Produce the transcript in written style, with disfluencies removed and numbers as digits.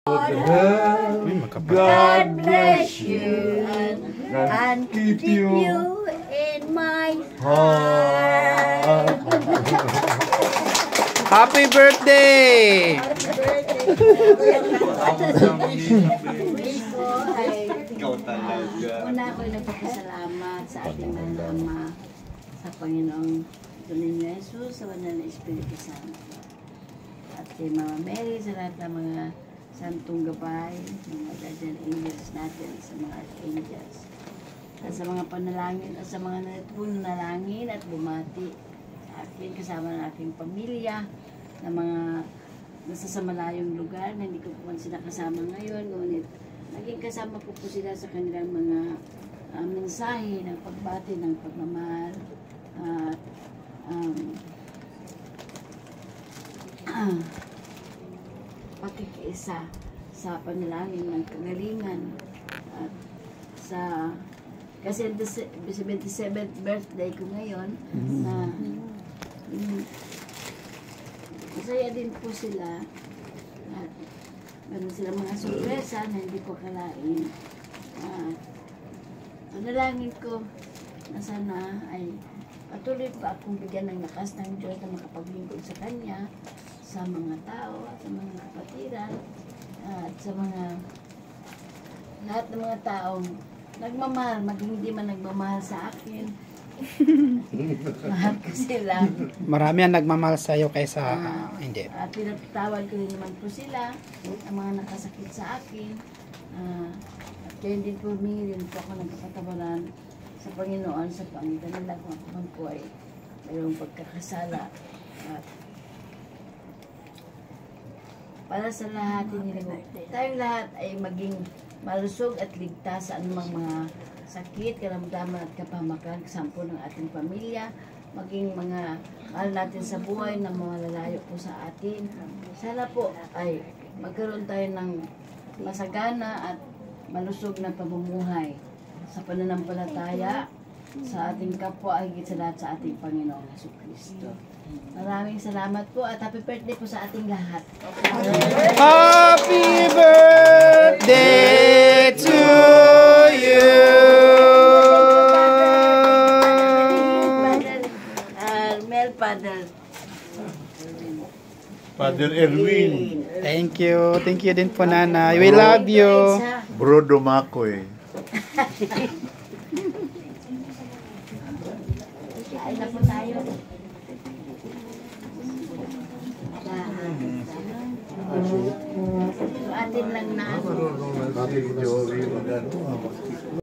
God bless you and keep you in my heart. Happy birthday! Una ako'y nagpapasalamat sa ating mga Ama, sa Panginoong Tuninyo Jesus, sa Banal na Espiritu Santo. At kay Mama Mary, sa lahat ng mga santong gabay, mga guardian angels natin, sa mga archangels. At sa mga panalangin, at sa mga nanalangin at bumati sa akin, kasama ng aking pamilya, na mga nasa sa malayong lugar, na hindi ko po sila kasama ngayon, ngunit naging kasama ko po sila sa kanilang mga mensahe ng pagbati ng pagmamahal at pakikiisa sa panalangin ng kagalingan at sa kasi 77th birthday ko ngayon na masaya din po sila at meron silang mga sorpresa na hindi ko kalain. Panalangin ko na sana ay patuloy pa akong bigyan ng lakas ng Diyos na makapaglingkod sa Kanya, sa mga tao, at sa mga kapatiran, at sa mga lahat ng mga taong nagmamahal, maging hindi man nagmamahal sa akin. Mahal ko sila. Marami ang nagmamahal sa iyo kaysa hindi. At pinatawad ko rin naman po sila, ang mga nakasakit sa akin. At kaya din po humingi rin po ako ng kapatawaran sa Panginoon sa pangitan nila kung ako man po ay mayroong pagkakasala. At para sa lahat, tayong lahat ay maging malusog at ligtas sa anumang mga sakit, karamdaman at kapahamakan, kasampo ng ating pamilya, maging mga mahal natin sa buhay na malalayo po sa atin. Sana po ay magkaroon tayo ng masagana at malusog na pamumuhay sa pananampalataya sa ating kapwa, higit sa lahat sa ating Panginoong Jesucristo. Maraming salamat po at happy birthday po sa ating lahat. Happy birthday to you! Father Erwin. Thank you. Thank you din po, Nanay. We love you. Bro Dumakoy. Kain na po tayo. Atin lang na.